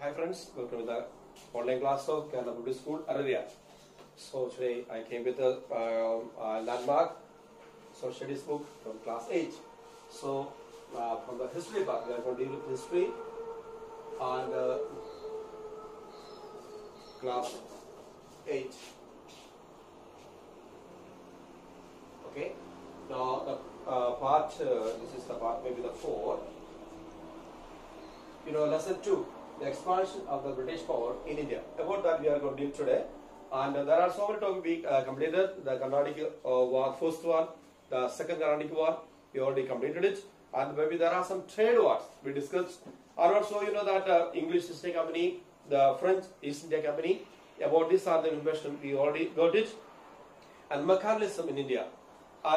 Hi friends, welcome to the online class of Kerala Public School, Aradia. So today I came with a landmark social studies book from class 8. So from the history part, we are going to deal with history and class 8. Okay. Now the this is the part maybe the 4. Lesson 2, the expansion of the British power in India. About that we are going to deal today. And there are so many topics we completed. The Carnatic War, first one, the second Carnatic War, we already completed it. And maybe there are some trade wars we discussed. And also that English East India Company, the French East India Company, about this are the information we already got it. And mechanism in India.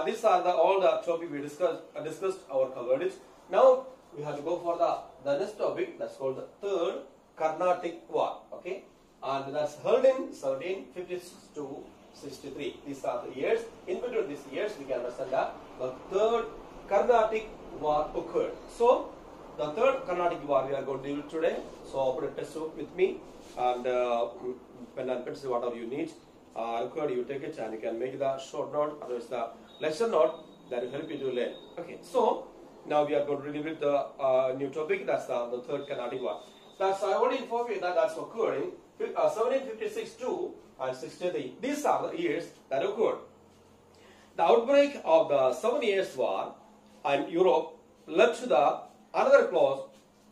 These are all the topics we discussed or covered it. Now we have to go for the next topic, that's called the third Carnatic War. Okay, and that's held in 1756 to 63. These are the years. In between these years, we can understand that the third Carnatic War occurred. So the third Carnatic War we are going to deal with today. So open a textbook with me and pen and pencil, whatever you need. Required, you take it and you can make the short note, otherwise the lecture note that will help you to learn. Okay, so now we are going to deal with the new topic, that's the third Carnatic War. That's I already informed you that that's occurred in 1756 to 63. These are the years that occurred. The outbreak of the 7 Years' War in Europe led to the another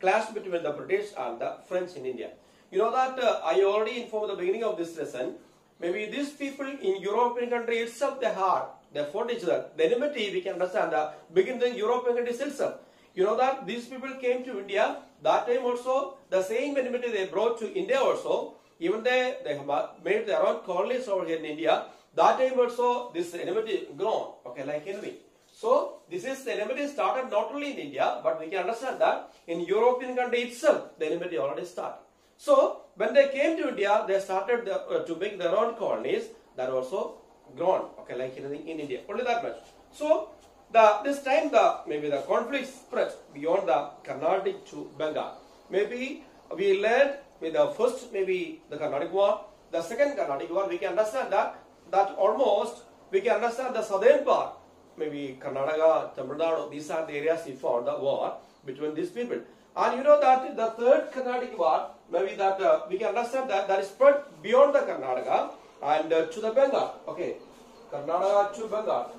clash between the British and the French in India. You know that I already informed at the beginning of this lesson. Maybe these people in European country itself they fought each other. The enmity we can understand begin in European countries itself. You know that these people came to India. That time also the same enmity they brought to India also. Even they made their own colonies over here in India. That time also this enmity grown. Okay, like enemy. So this is the enmity started not only in India, but we can understand that in European country itself the enmity already started. So when they came to India, they started to make their own colonies that also grown. Okay, like anything in India, only that much. So this time maybe the conflict spread beyond the Carnatic to Bengal. Maybe we learned with the first maybe the Carnatic War, the second Carnatic War. We can understand that almost we can understand the southern part. Maybe Karnataka, Tamil Nadu, these are the areas we found the war between these people. And you know that the third Carnatic War, maybe that we can understand that is spread beyond the Karnataka and to the Bengal. Okay, Karnataka to Bengal.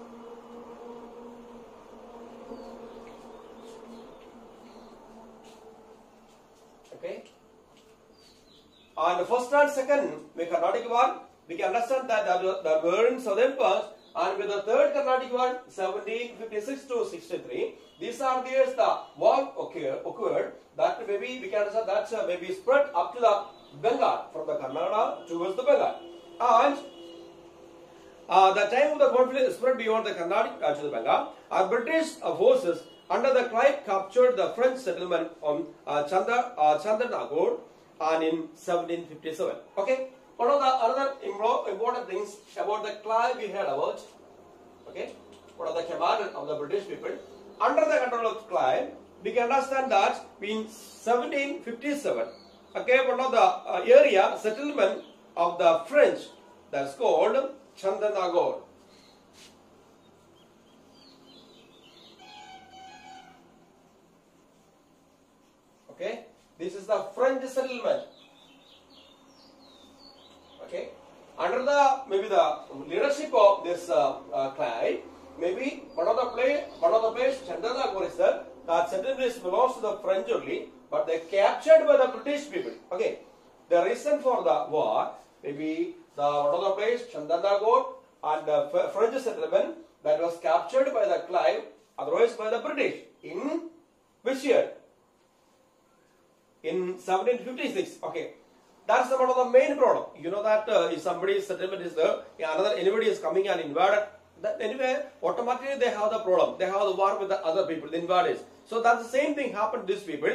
Okay, and the first and second Carnatic War, we can understand that were in southern parts. And with the third Carnatic War, 1756 to 63, these are the years the war occurred. That maybe we can understand that's maybe spread up to the Bengal, from the Karnataka towards the Bengal. And the time of the conflict spread beyond the Carnatic to the Bengal. Our British forces under the Clive captured the French settlement on Chandernagore and in 1757. Okay. One of the other important things about the Clive we heard about, okay, one of the commander of the British people, under the control of Clive, we can understand that in 1757, okay, one of the area settlement of the French that's called Chandernagore. Okay, this is the French settlement. Okay, under the maybe the leadership of this Clive, maybe one of the place Chandernagore is there. That settlement belongs to the French only, but they captured by the British people. Okay, the reason for the war, maybe one of the place Chandernagore and the French settlement that was captured by the Clive, otherwise by the British in which year? In 1756. Okay. That's one of the main problem. You know that if somebody's settlement is there, anybody is coming and invaded, that anyway, automatically they have the problem. They have the war with the other people, the invaders. So that's the same thing happened to these people.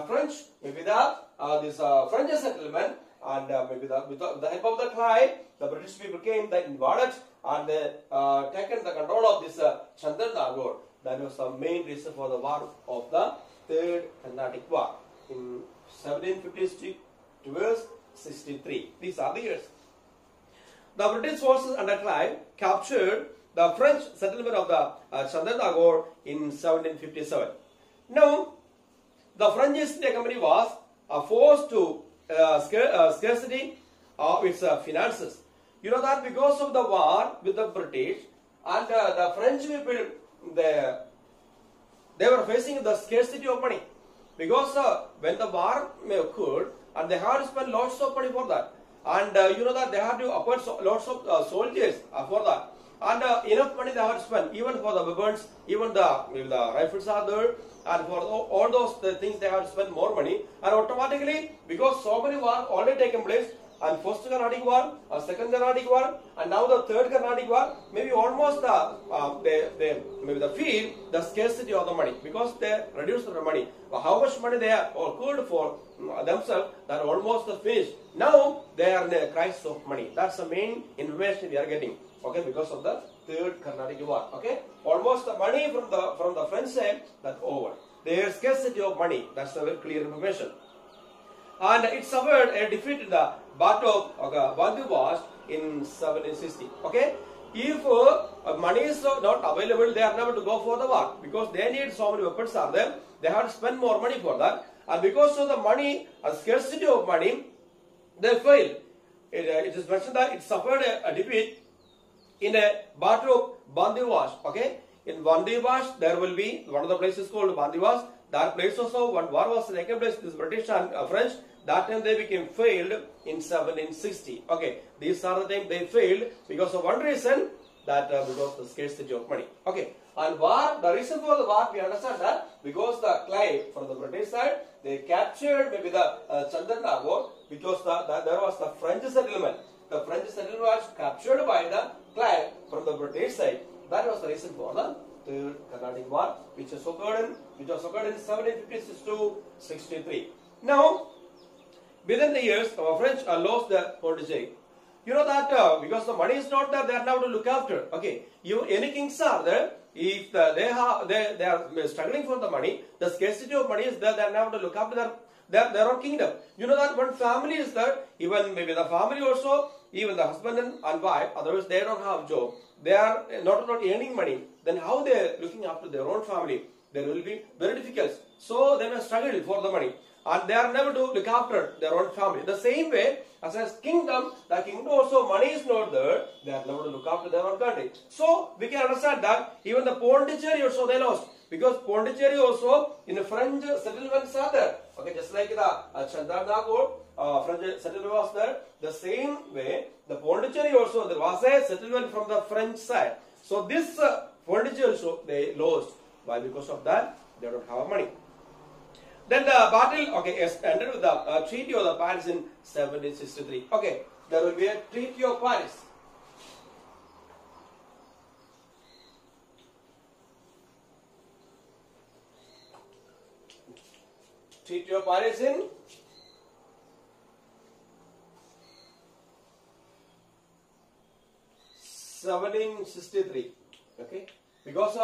French, maybe this French settlement, and maybe with the help of the Clive, the British people came, they invaded, and they taken the control of this Chandernagore. That was the main reason for the war of the Third Carnatic War. in 1756 to verse 63. These are the years. The British forces under Clive captured the French settlement of the Chandernagore in 1757. Now, the French East India Company was forced to scarcity of its finances. You know that because of the war with the British and the French people, they were facing the scarcity of money. Because when the war occurred, and they had to spend lots of money for that. And you know that they had to appoint lots of soldiers for that. And enough money they had to spend, even for the weapons, even the rifles are there, and for all those things they had to spend more money. And automatically, because so many wars already taken place, and first Carnatic War, second Carnatic War, and now the third Carnatic War, maybe almost maybe the feel the scarcity of the money, because they reduced the money. How much money they have accrued for themselves, that almost finished. Now they are in a crisis of money. That's the main information we are getting. Okay, because of the third Carnatic War. Okay, almost the money from the French side, that's over. Their scarcity of money. That's a very clear information. And it suffered a defeat in the Battle of Bandiwash in 1760. Okay, if money is not available, they are never to go for the war, because they need so many weapons are there. They have to spend more money for that, and because of the money, a scarcity of money, they failed. It is mentioned that it suffered a defeat in a Battle of Bandiwash. Okay, in Bandiwash there will be one of the places called Bandiwash. That place also, one war was taken place, this British and French. That time they became failed in 1760. Okay, these are the time they failed because of one reason, that because of the scarcity of money. Okay, and war, the reason for the war, we understand that because the Clive from the British side, they captured maybe the Chandernagore, because there was the French settlement. The French settlement was captured by the Clive from the British side. That was the reason for the Third Carnatic War, which was occurred in 1756 to 63. Now, within the years, our French lost the Pondicherry. You know that because the money is not there, they are now to look after. Okay, any kings are there. If they are struggling for the money, the scarcity of money is there. They are now to look after their own kingdom. You know that one family is there, even maybe the family also, even the husband and wife, otherwise they don't have job. They are not earning money. Then how they are looking after their own family? There will be very difficult. So they may struggle for the money, and they are never to look after their own family. The same way as a kingdom, the kingdom also money is not there. They are never to look after their own country. So we can understand that even the Pondicherry also they lost, because Pondicherry also in the French settlements are there. Okay, just like the Chandernagore, French settlement was there. The same way, the Pondicherry also, there was a settlement from the French side. So this Pondicherry also they lost. Why? Because of that, they don't have money. Then the battle, okay, ended with the Treaty of the Paris in 1763. Okay, there will be a Treaty of Paris. Treaty of Paris in 1763. Okay, because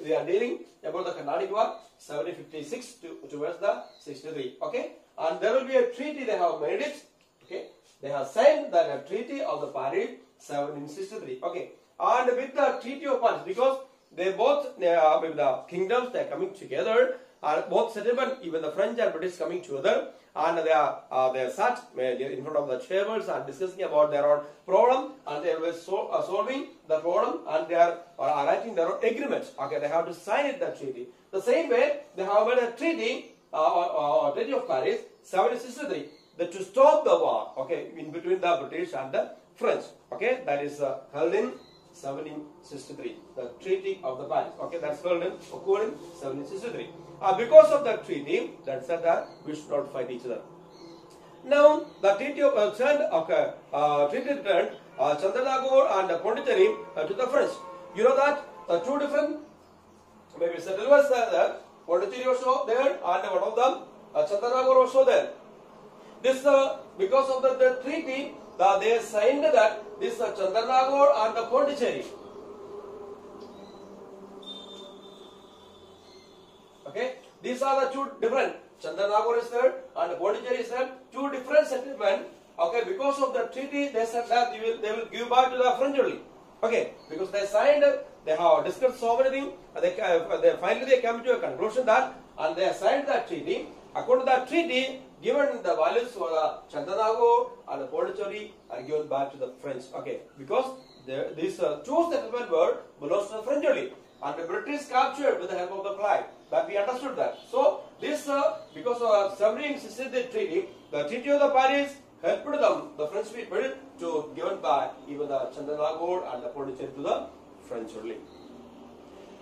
we are dealing about the Carnatic War 1756 towards the 63. Okay, and there will be a treaty. They have made it. Okay, they have signed the Treaty of the Paris 1763. Okay, and with the Treaty of Paris, because they both with the kingdoms they are coming together, and both settlement, even the French and British coming together, and they are sat in front of the tables and discussing about their own problem, and they are solving the problem, and they are writing their own agreements. Okay, they have to sign it, the treaty. The same way they have made a treaty, Treaty of Paris 1763, that to stop the war. Okay, in between the British and the French. Okay, that is held in 1763, the Treaty of the Paris. Okay, that's held in 1763. Because of that treaty, that said that we should not fight each other. Now, the treaty of treaty returned Chandernagore and Pondicherry to the French. You know that two different maybe settlements are there. Pondicherry also there, and one of them Chandernagore also there. This because of the treaty, they signed that this Chandernagore and the Pondicherry. Okay, these are the two different. Chandranagore is there and Pondicherry is there. Two different settlements. Okay, because of the treaty, they said that they will give back to the French only. Okay, because they signed, they have discussed so many things. Finally they came to a conclusion that, and they signed that treaty. According to that treaty, given the values for the Chandranagore and the Pondicherry are given back to the French. Okay, because these two settlements were belongs to the French only, and the British captured with the help of the Clive. That we understood that. So this because of 1763 treaty, the Treaty of the Paris helped them, the French people, to given back even the Chandranagore and the Pondicherry to the French only.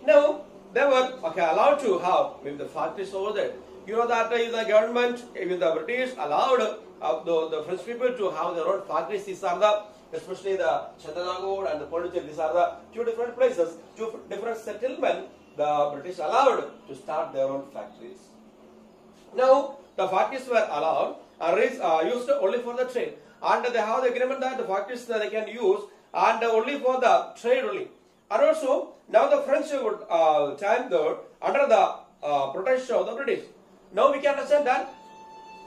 Now they were allowed to have maybe the factories over there. You know that the government, even the British, allowed the French people to have their own factories. These are the, especially the Chandranagore and the Pondicherry, these are the two different places, two different settlements. The British allowed to start their own factories. Now the factories were allowed and used only for the trade, and they have the agreement that the factories that they can use and only for the trade only. And also now the French would stand there under the protection of the British. Now we can understand that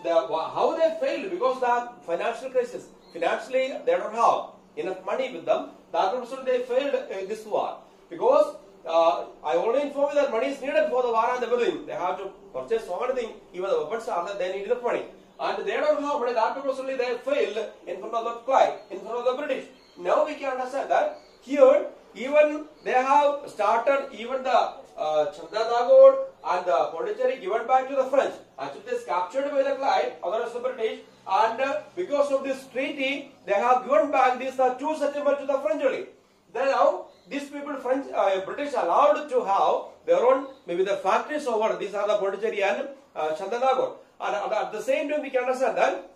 how they failed because the financial crisis. Financially they don't have enough money with them. That also they failed in this war because I already informed you that money is needed for the war and everything. They have to purchase so many things. Even the weapons are there, they need enough money. And they don't have money. That also they failed in front of the Clive, in front of the British. Now we can understand that here even they have started even the Chandranagore and the Pondicherry given back to the French. Actually it is captured by the Clive, otherwise the British. And because of this treaty, they have given back these two settlements to the French only. Then now these people, British allowed to have their own, maybe the factories over. These are the Pondicherry and Chandranagore. And at the same time, we can understand that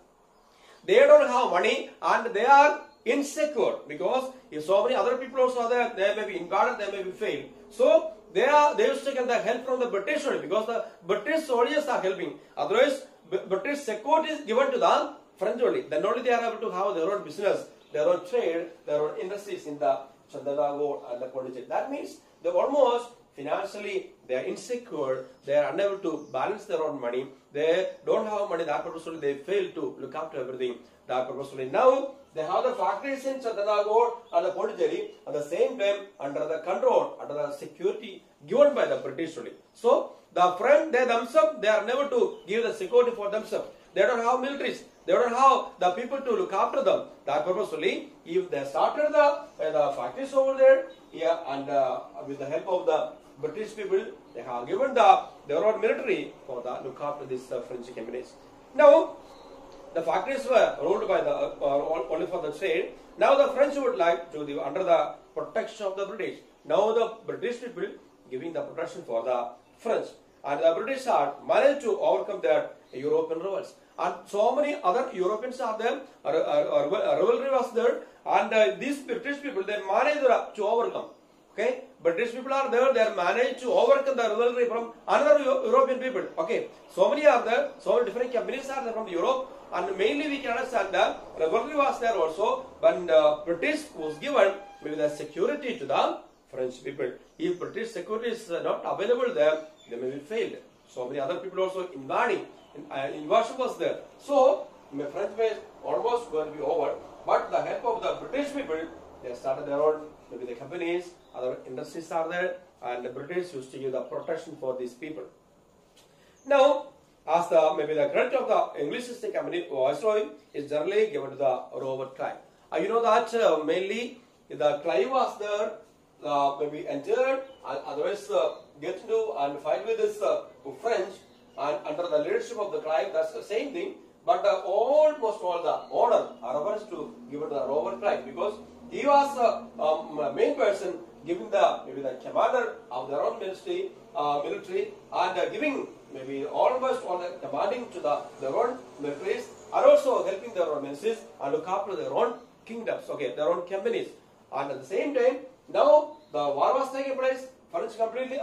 they don't have money and they are insecure because if so many other people also are there, they may be invaded, they may be failed. So they used to get the help from the British only because the British soldiers are helping. Otherwise, British security is given to the French only. Then only they are able to have their own business, their own trade, their own industries in the Chandranagore and the Pondicherry. That means they almost financially they are insecure, they are unable to balance their own money, they don't have money, that purposely they fail to look after everything. That purposely now they have the factories in Chandranagore and the Pondicherry at the same time under the control, under the security given by the British only. So the French, they themselves, they are unable to give the security for themselves. They don't have militaries. They don't have the people to look after them. That purposely, if they started the factories over there, yeah, and with the help of the British people, they have given their own military for the look after these French companies. Now, the factories were ruled by the only for the trade. Now the French would like to be under the protection of the British. Now the British people giving the protection for the French, and the British are managed to overcome their European rivals. And so many other Europeans are there, rivalry was there, and these British people, they managed to overcome. Okay, British people are there, they are managed to overcome the rivalry from another European people. Okay, so many are there, so many different companies are there from Europe, and mainly we can understand that rivalry was there also when British was given maybe the security to the French people. If British security is not available there, they may be failed. So many other people also invading. Invasion was there. So the French was almost going to be over. But the help of the British people, they started their own, maybe the companies, other industries are there, and the British used to give the protection for these people. Now, as maybe the credit of the English East India Company Viceroy is generally given to the Robert Clive. You know that mainly the Clive was there, maybe entered, and otherwise get into and fight with this French, and under the leadership of the Clive, that's the same thing. But almost all the order are reversed to give it to the Robert Clive because he was the main person giving maybe the commander of their own military, and giving maybe almost all the commanding to their own militaries, are also helping their own ministries and look after their own kingdoms, okay, their own companies. And at the same time, now the war was taking place, French completely,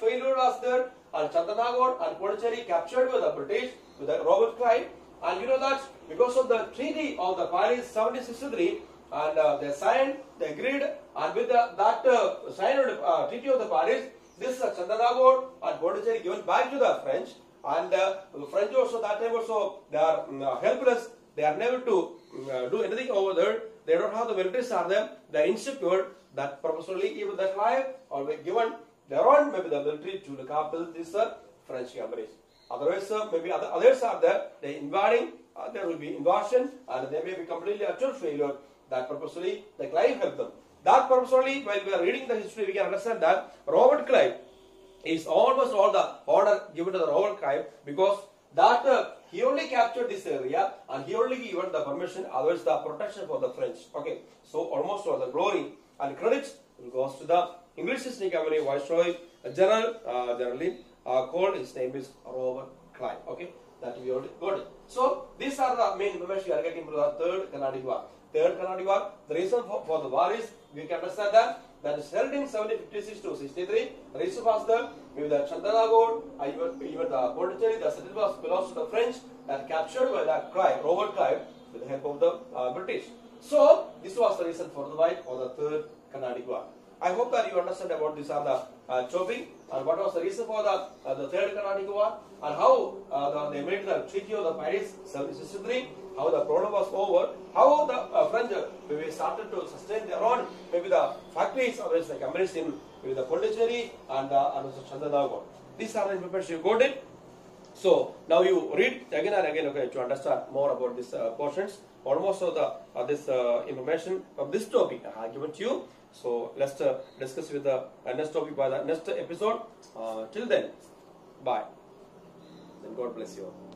failure was there, and Chandranagore and Pondicherry captured by the British, with the Robert Clive. And you know that because of the Treaty of the Paris 1763, and they signed, they agreed, and with that signed Treaty of the Paris, this Chandanagar and Pondicherry given back to the French, and the French also that time also they are helpless. They are never to do anything over there. They don't have the militaries are there. They are insecure. That purposefully even the Clive or given their own maybe the military to look after this French companies. Otherwise, maybe others are there. They invading. There will be invasion, and they may be completely utter failure. That purposefully the Clive helped them. That purposefully, while we are reading the history, we can understand that Robert Clive is almost all the order given to the Robert Clive because that he only captured this area and he only given the permission, otherwise the protection for the French. Okay, so almost all the glory and credit goes to the English East India Company Viceroy generally called, his name is Robert Clive. Okay, that we already got it. So these are the main information we are getting from the Third Carnatic War. Third Carnatic War, the reason for the war is, we can understand that is held in 1756 to 63. The reason was with the Chandanagar, even the Pondicherry, the city was belongs to the French and captured by the Clive, Robert Clive, with the help of the British. So this was the reason for the fight for the Third Carnatic War. I hope that you understand about this on the chopping and what was the reason for the Third Carnatic War and how they made the Treaty of the Paris 1763, how the problem was over, how the French maybe started to sustain their own, maybe the factories or the companies in maybe the Pondicherry and also Chandanagar. These are the information you got it. So now you read again and again, okay, to understand more about these portions. Almost all the this information of this topic I have given to you. So let's discuss with the next topic by the next episode. Till then, bye. Then God bless you all.